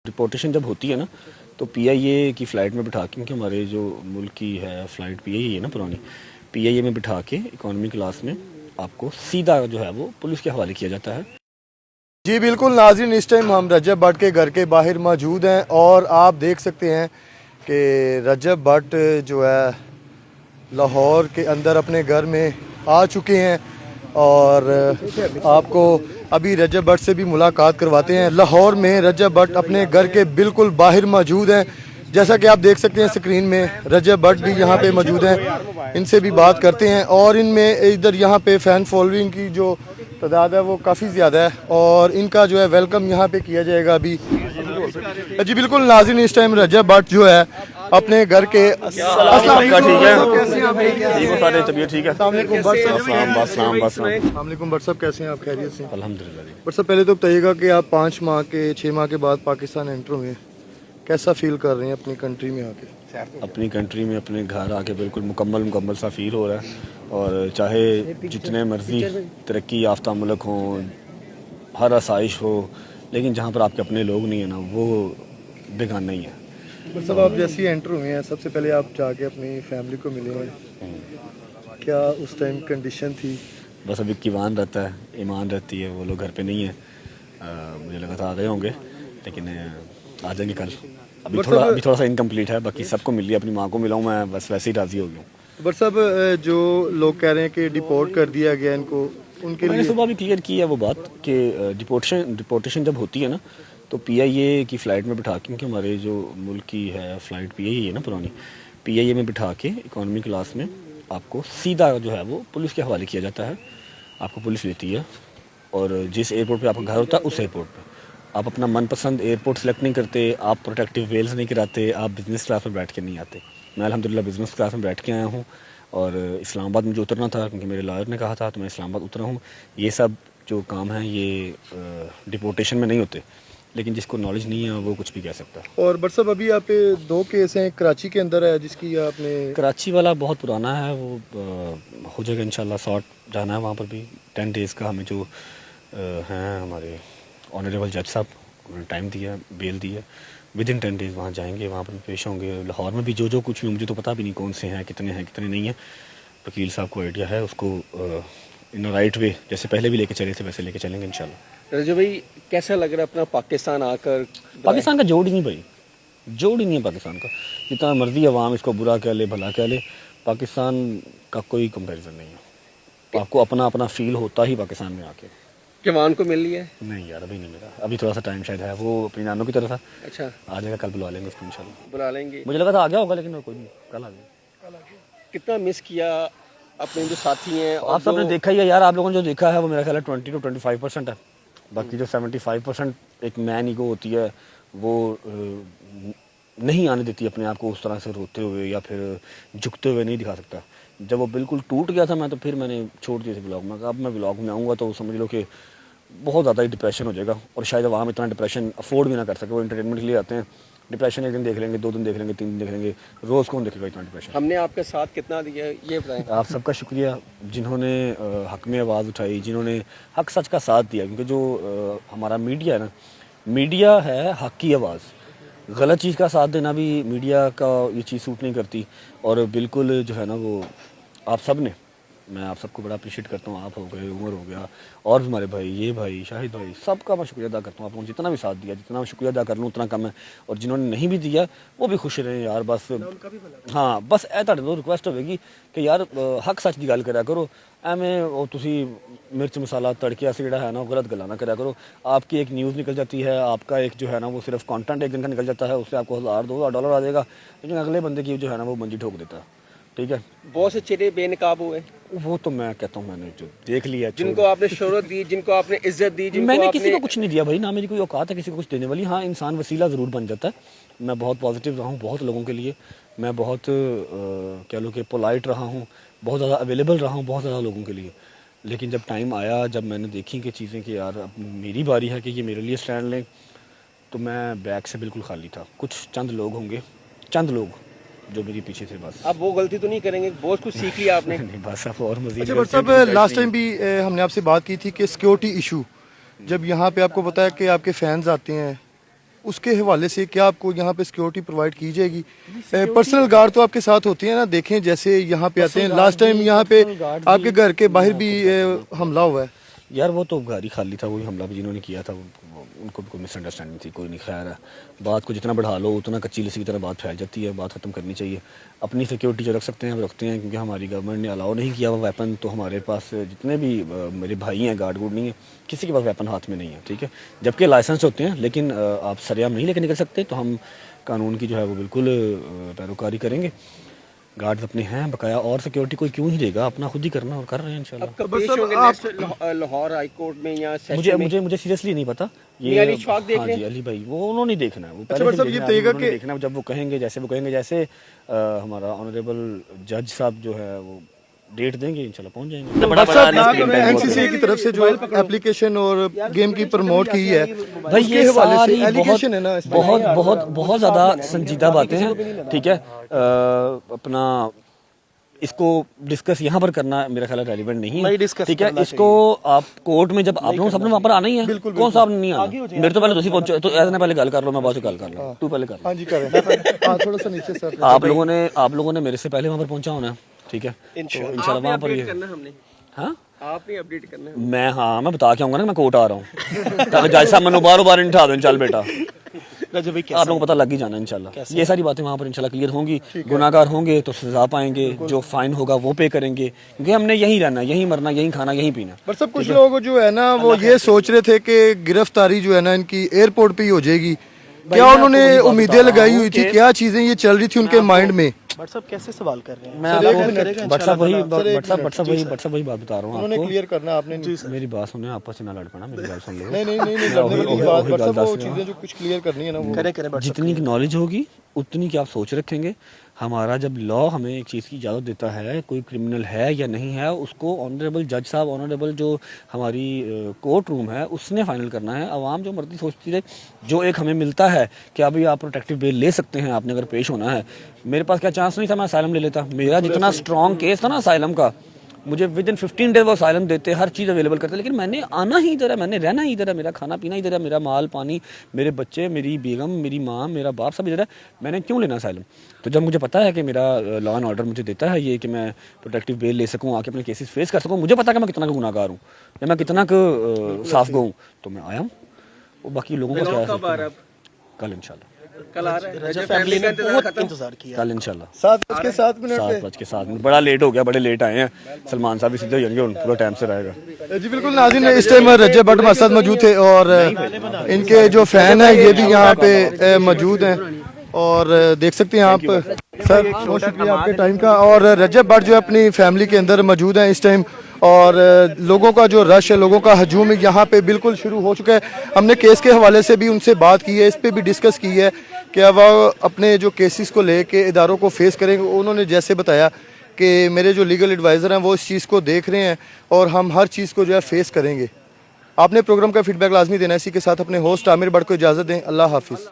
Deportation जब होती है ना तो पीआईए की फ़्लाइट में बिठा के, क्योंकि हमारे जो मुल्क की है फ़्लाइट पीआईए है ना पुरानी, पीआईए में बिठा के इकॉनमी क्लास में आपको सीधा जो है वो पुलिस के हवाले किया जाता है। जी बिल्कुल नाज़रीन, इस टाइम हम रजब भट्ट के घर के बाहर मौजूद हैं और आप देख सकते हैं कि रजब भट्ट जो है लाहौर के अंदर अपने घर में आ चुके हैं और आपको अभी रजब भट्ट से भी मुलाकात करवाते हैं। लाहौर में रजब भट्ट अपने घर के बिल्कुल बाहर मौजूद हैं। जैसा कि आप देख सकते हैं स्क्रीन में, रजब भट्ट भी यहाँ पे मौजूद हैं। इनसे भी बात करते हैं और इनमें इधर यहाँ पे फ़ैन फॉलोइंग की जो तादाद है वो काफ़ी ज़्यादा है और इनका जो है वेलकम यहाँ पे किया जाएगा अभी। जी बिल्कुल नाज़रीन, इस टाइम रजब भट्ट जो है अपने घर के भट्ट साहब कैसे हैं आप? खैरियत से? अल्हम्दुलिल्लाह जी। भट्ट साहब पहले तो बताइएगा कि आप 6 माह के बाद पाकिस्तान एंटर हुए, कैसा फील कर रहे हैं अपनी कंट्री में आके? अपनी कंट्री में अपने घर आके बिल्कुल मुकम्मल सा फील हो रहा है। और चाहे जितने मर्जी तरक्की याफ्ता मुल्क हों, हर आसाइश हो, लेकिन जहाँ पर आपके अपने लोग नहीं है ना, वो बेगाना ही है। भट्ट साहब आप जैसे ही एंटर हुए हैं, सबसे पहले आप जाके अपनी फैमिली को मिले हैं, क्या उस टाइम कंडीशन थी? बस अभी कीवान रहता है, ईमान रहती है, वो लोग घर पे नहीं है। मुझे लगा था आ गए होंगे, लेकिन आ जाएंगे कल। अभी थोड़ा सा इनकम्प्लीट है, बाकी सबको मिल लिया, अपनी माँ को मिला हूँ मैं, बस वैसे ही राज़ी हो गया हूँ। भट्ट साहब जो लोग कह रहे हैं कि डिपोर्ट कर दिया गया इनको, उनके मैंने लिए सुबह भी क्लियर की है वो बात कि डिपोर्टेशन जब होती है ना तो पीआईए की फ़्लाइट में बिठा के, क्योंकि हमारे जो मुल्क की है फ़्लाइट पीआईए है ना पुरानी, पीआईए में बिठा के इकॉनमी क्लास में आपको सीधा जो है वो पुलिस के हवाले किया जाता है। आपको पुलिस लेती है और जिस एयरपोर्ट पे आपका घर होता है उस एयरपोर्ट पे आप अपना मनपसंद एयरपोर्ट सेलेक्ट नहीं करते, आप प्रोटेक्टिव वेल्स नहीं कराते, आप बिज़नेस क्लास में बैठ के नहीं आते। मैं अल्हम्दुलिल्लाह बिज़नेस क्लास में बैठ के आया हूँ और इस्लामाबाद में जो उतरना था, क्योंकि मेरे लॉयर ने कहा था, तो मैं इस्लामाबाद उतरा हूँ। ये सब जो काम है ये डिपोर्टेशन में नहीं होते, लेकिन जिसको नॉलेज नहीं है वो कुछ भी कह सकता है। और भट्ट साहब अभी यहाँ पे 2 केस हैं, कराची के अंदर है जिसकी आपने। कराची वाला बहुत पुराना है, वो हो जाएगा इंशाल्लाह, सॉर्ट जाना है वहाँ पर भी। 10 डेज़ का हमें जो हैं हमारे ऑनरेबल जज साहब, उन्होंने टाइम दिया, बेल दी है, विद इन 10 डेज़ वहाँ जाएंगे, वहाँ पर पेश होंगे। लाहौर में भी जो कुछ भी, मुझे तो पता भी नहीं कौन से हैं कितने नहीं हैं। वकील साहब को आइडिया है, उसको इन राइट वे जैसे पहले भी लेके चले थे वैसे लेके चलेंगे इंशाल्लाह। रजब भाई कैसा लग रहा है अपना पाकिस्तान आकर? पाकिस्तान का जोड़ ही नहीं भाई, जोड़ ही नहीं है पाकिस्तान का। जितना मर्जी अवाम इसको बुरा कह ले भला कह ले, पाकिस्तान का कोई कंपैरिजन नहीं है। आपको अपना अपना फील होता ही पाकिस्तान में आके। जवान को मिल लिया है? नहीं यार अभी नहीं मिला, अभी थोड़ा सा टाइम शायद है, वो अपनी नानों की तरफ था। अच्छा, आ जाएगा, कल बुला लेंगे उसको इंशाल्लाह। बुला लेंगे। मुझे लगा था आ गया होगा, लेकिन कोई नहीं, कल आ गया। कितना मिस किया अपने जो साथी हैं? और आप सबने देखा ही है यार, आप लोगों ने जो देखा है वो मेरा ख्याल है 20 to 25% है। बाकी जो 75% एक मैन ईगो होती है वो नहीं आने देती अपने आप को उस तरह से रोते हुए या फिर झुकते हुए नहीं दिखा सकता। जब वो बिल्कुल टूट गया था मैं, तो फिर मैंने छोड़ दिए थे ब्लॉग में। अब मैं ब्लॉग में आऊँगा तो समझ लो कि बहुत ज़्यादा ही डिप्रेशन हो जाएगा, और शायद वहाँ इतना डिप्रेशन अफोर्ड भी ना कर सके। वो एंटरटेनमेंट के लिए आते हैं, डिप्रेशन एक दिन देख लेंगे, 2 दिन देख लेंगे, 3 दिन देख लेंगे, रोज़ कौन देखेगा इतना डिप्रेशन। हमने आपके साथ कितना दिया ये बताएं। आप सबका शुक्रिया जिन्होंने हक में आवाज़ उठाई, जिन्होंने हक सच का साथ दिया, क्योंकि जो हमारा मीडिया है ना, मीडिया है हक की आवाज़। गलत चीज़ का साथ देना भी मीडिया का ये चीज़ सूट नहीं करती। और बिल्कुल जो है ना वो आप सब ने, मैं आप सबको बड़ा अप्रिशिएट करता हूँ। आप हो गए, उमर हो गया, और भी हमारे भाई, ये भाई, शाहिद भाई, सबका मैं शुक्रिया अदा करता हूँ। आप लोगों ने जितना भी साथ दिया, जितना मैं शुक्रिया अदा कर लूँ उतना कम है। और जिन्होंने नहीं भी दिया वो भी खुश रहें यार, बस। हाँ बस ए तुहाडे तो रिक्वेस्ट होगी कि यार हक सच की गल करा करो, एवें वो तुसी मिर्च मसाला तड़के से जोड़ा है ना गलत गल्लां ना करा करो। आपकी एक न्यूज़ निकल जाती है, आपका एक जो है ना वो सिर्फ कंटेंट एक दिन का निकल जाता है, उससे आपको $1000-2000 आ जाएगा, लेकिन अगले बंदे की जो है ना वो मंजी ठोक देता है। ठीक है, बहुत से चेहरे बेनकाब हुए, वो तो मैं कहता हूँ मैंने जो देख लिया, जिनको आपने शोहरत दी, जिनको आपने इज्जत दी, जिनको मैंने आपने... किसी को कुछ नहीं दिया भाई, ना मेरी कोई औकात है किसी को कुछ देने वाली। हाँ इंसान वसीला ज़रूर बन जाता है। मैं बहुत पॉजिटिव रहा हूँ बहुत लोगों के लिए, मैं बहुत कह लो कि पोलाइट रहा हूँ, बहुत ज़्यादा अवेलेबल रहा हूँ बहुत ज़्यादा लोगों के लिए। लेकिन जब टाइम आया, जब मैंने देखी कि चीज़ें कि यार अब मेरी बारी है कि ये मेरे लिए स्टैंड लें, तो मैं बैग से बिल्कुल खाली था। कुछ चंद लोग होंगे, चंद लोग जो मेरे पीछे थे, बस। अब वो गलती तो नहीं करेंगे, बहुत कुछ सीख लिया आपने। नहीं बस अब और मज़ीद। अच्छा भट्ट साहब, लास्ट टाइम भी हमने आपसे बात की थी कि सिक्योरिटी इशू, जब यहाँ पे आपको पता है कि आपके फैंस आते हैं اس کے حوالے سے کیا آپ کو یہاں پہ سیکیورٹی پرووائڈ کی جائے گی؟ پرسنل گارڈ تو آپ کے ساتھ ہوتی ہیں نا، دیکھیں جیسے یہاں پہ آتے ہیں، لاسٹ ٹائم یہاں پہ آپ کے گھر کے باہر بھی حملہ ہوا ہے. یار وہ تو گاڑی خالی تھا، وہی حملہ بھی جنہوں نے کیا تھا ان کو بھی کوئی مس انڈرسٹینڈنگ تھی. کوئی نہیں، خیر ہے، بات کو جتنا بڑھا لو اتنا کچی لسی کی طرح بات پھیل جاتی ہے. بات ختم کرنی چاہیے. اپنی سیکیورٹی جو رکھ سکتے ہیں وہ رکھتے ہیں، کیونکہ ہماری گورنمنٹ نے الاؤ نہیں کیا وہ ویپن. تو ہمارے پاس جتنے بھی میرے بھائی ہیں گارڈ گوڈ نہیں ہیں، کسی کے پاس ویپن ہاتھ میں نہیں ہے، ٹھیک ہے. جبکہ لائسنس ہوتے ہیں، لیکن آپ سریعام نہیں لے کے نکل سکتے. تو ہم قانون کی جو ہے وہ بالکل پیروکاری کریں گے. گارڈز اپنے ہیں بقایا، اور سیکیورٹی کوئی کیوں ہی دے گا، اپنا خود ہی کرنا اور کر رہے ہیں انشاءاللہ. اب کب پیش ہوں گے نیکسٹ لاہور ہائی کورٹ میں یا سیشن میں؟ مجھے سیریسلی نہیں پتا. یہ علی اشفاق دیکھ رہے ہیں؟ جی علی بھائی وہ انہوں نے دیکھنا ہے، وہ اچھا بٹ صاحب یہ بتائیے گا کہ دیکھنا ہے جب وہ کہیں گے، جیسے ہمارا آنریبل جج صاحب جو ہے وہ ڈیٹ دیں گے، انشاءاللہ پہنچ جائیں گے. این سی سی کی طرف سے جو اپلیکیشن اور گیم کی پروموٹ کی ہے بھائی اس کے یہ حوالے سے ساری ایلیگیشن ہے نا اس میں. بہت زیادہ سنجیدہ باتیں ہیں، ٹھیک ہے. اپنا اس کو ڈسکس یہاں پر کرنا میرا خیال ہے ریلیونٹ نہیں ہے، ٹھیک ہے. اس کو آپ کورٹ میں جب آپ لوگوں سب نے وہاں پر آنا ہی ہے، کون صاحب نہیں آنا. میرے تو پہلے تسی پہنچے تو ایسا پہلے گل کر لو، میں بعد میں گل کر لوں. تو پہلے کر لو. ہاں جی کریں. تھوڑا سا نیچے سر. آپ لوگوں نے میرے سے پہلے وہاں پر پہنچا ہونا ہے، ٹھیک ہے. انشاءاللہ وہاں پر یہ ہاں آپ نے اپڈیٹ کرنا ہے. میں بتا کے آؤں گا نا میں کورٹ آ رہا ہوں، تاکہ جج صاحب میں بار نہیں اٹھا دیں. چل بیٹا آپ لوگوں کو پتہ لگ ہی جانا انشاءاللہ. یہ ساری باتیں وہاں پر انشاءاللہ کلیئر ہوں گی. گناہ گار ہوں گے تو سزا پائیں گے، جو فائن ہوگا وہ پے کریں گے، کیونکہ ہم نے یہیں رہنا، یہیں مرنا، یہیں کھانا، یہیں پینا. پر سب کچھ لوگ جو ہے نا وہ یہ سوچ رہے تھے کہ گرفتاری جو ہے نا ان کی ایئرپورٹ پہ ہی ہو جائے گی. کیا انہوں نے امیدیں لگائی ہوئی تھی؟ کیا چیزیں یہ چل رہی تھی ان کے مائنڈ میں؟ بٹ صاحب کیسے سوال کر رہے ہیں؟ میں آپ کو بٹ صاحب وہی بات بتا رہا ہوں انہوں نے آپ کو. کلیئر کرنا آپ نے. میری بات سنیں، آپس میں نہ لڑ پڑنا، میری بات سن لو. نہیں لڑنے والی بات بٹ صاحب وہ چیزیں جو کچھ کلیئر کرنی ہے نا وہ کریں جتنی نالج ہوگی اتنی کی آپ سوچ رکھیں گے. ہمارا جب لا ہمیں ایک چیز کی اجازت دیتا ہے، کوئی کرمنل ہے یا نہیں ہے، اس کو آنریبل جج صاحب، آنریبل جو ہماری کورٹ روم ہے اس نے فائنل کرنا ہے. عوام جو مرضی سوچتی رہے، جو ایک ہمیں ملتا ہے کہ ابھی آپ پروٹیکٹیو بیل لے سکتے ہیں آپ نے اگر پیش ہونا ہے. میرے پاس کیا چانس نہیں تھا، میں اسائلم لے لیتا. میرا جتنا اسٹرانگ کیس تھا نا اسائلم کا، مجھے ود ان 15 ڈیز وہ اسائلم دیتے، ہر چیز اویلیبل کرتے. لیکن میں نے آنا ہی ادھر ہے، میں نے رہنا ہی ادھر ہے، میرا کھانا پینا ادھر ہے، میرا مال پانی، میرے بچے، میری بیگم، میری ماں، میرا باپ سب ادھر ہے. میں نے کیوں لینا اسائلم؟ تو جب مجھے پتا ہے کہ میرا لا اینڈ آرڈر مجھے دیتا ہے یہ کہ میں پروٹیکٹیو بیل لے سکوں، آ کے اپنے کیسز فیس کر سکوں، مجھے پتا کہ میں کتنا کا گناہ گار ہوں یا میں کتنا کا صاف گو ہوں، تو میں آیا ہوں. وہ باقی لوگوں کا کیا ہے، کل انشاءاللہ. کل آ رہا ہے. رجب فیملی نے بہت انتظار کیا. کل انشاءاللہ 7:07 بڑا لیٹ ہو گیا، بڑے لیٹ آئے ہیں. سلمان صاحب بھی سیدھے ہو جائیں گے، پورا ٹائم سے رہے گا. جی بالکل ناظرین، اس ٹائم رجب بٹ ہمارے ساتھ موجود تھے اور ان کے جو فین ہیں یہ بھی یہاں پہ موجود ہیں اور دیکھ سکتے ہیں آپ. سر بہت شکریہ آپ کے ٹائم کا. اور رجب بٹ جو اپنی فیملی کے اندر موجود ہیں اس ٹائم، اور لوگوں کا جو رش ہے، لوگوں کا ہجوم یہاں پہ بالکل شروع ہو چکا ہے. ہم نے کیس کے حوالے سے بھی ان سے بات کی ہے، اس پہ بھی ڈسکس کی ہے کہ وہ اپنے جو کیسز کو لے کے اداروں کو فیس کریں گے. انہوں نے جیسے بتایا کہ میرے جو لیگل ایڈوائزر ہیں وہ اس چیز کو دیکھ رہے ہیں اور ہم ہر چیز کو جو ہے فیس کریں گے. آپ نے پروگرام کا فیڈ بیک لازمی دینا ہے. اسی کے ساتھ اپنے ہوسٹ عامر بٹ کو اجازت دیں. اللہ حافظ.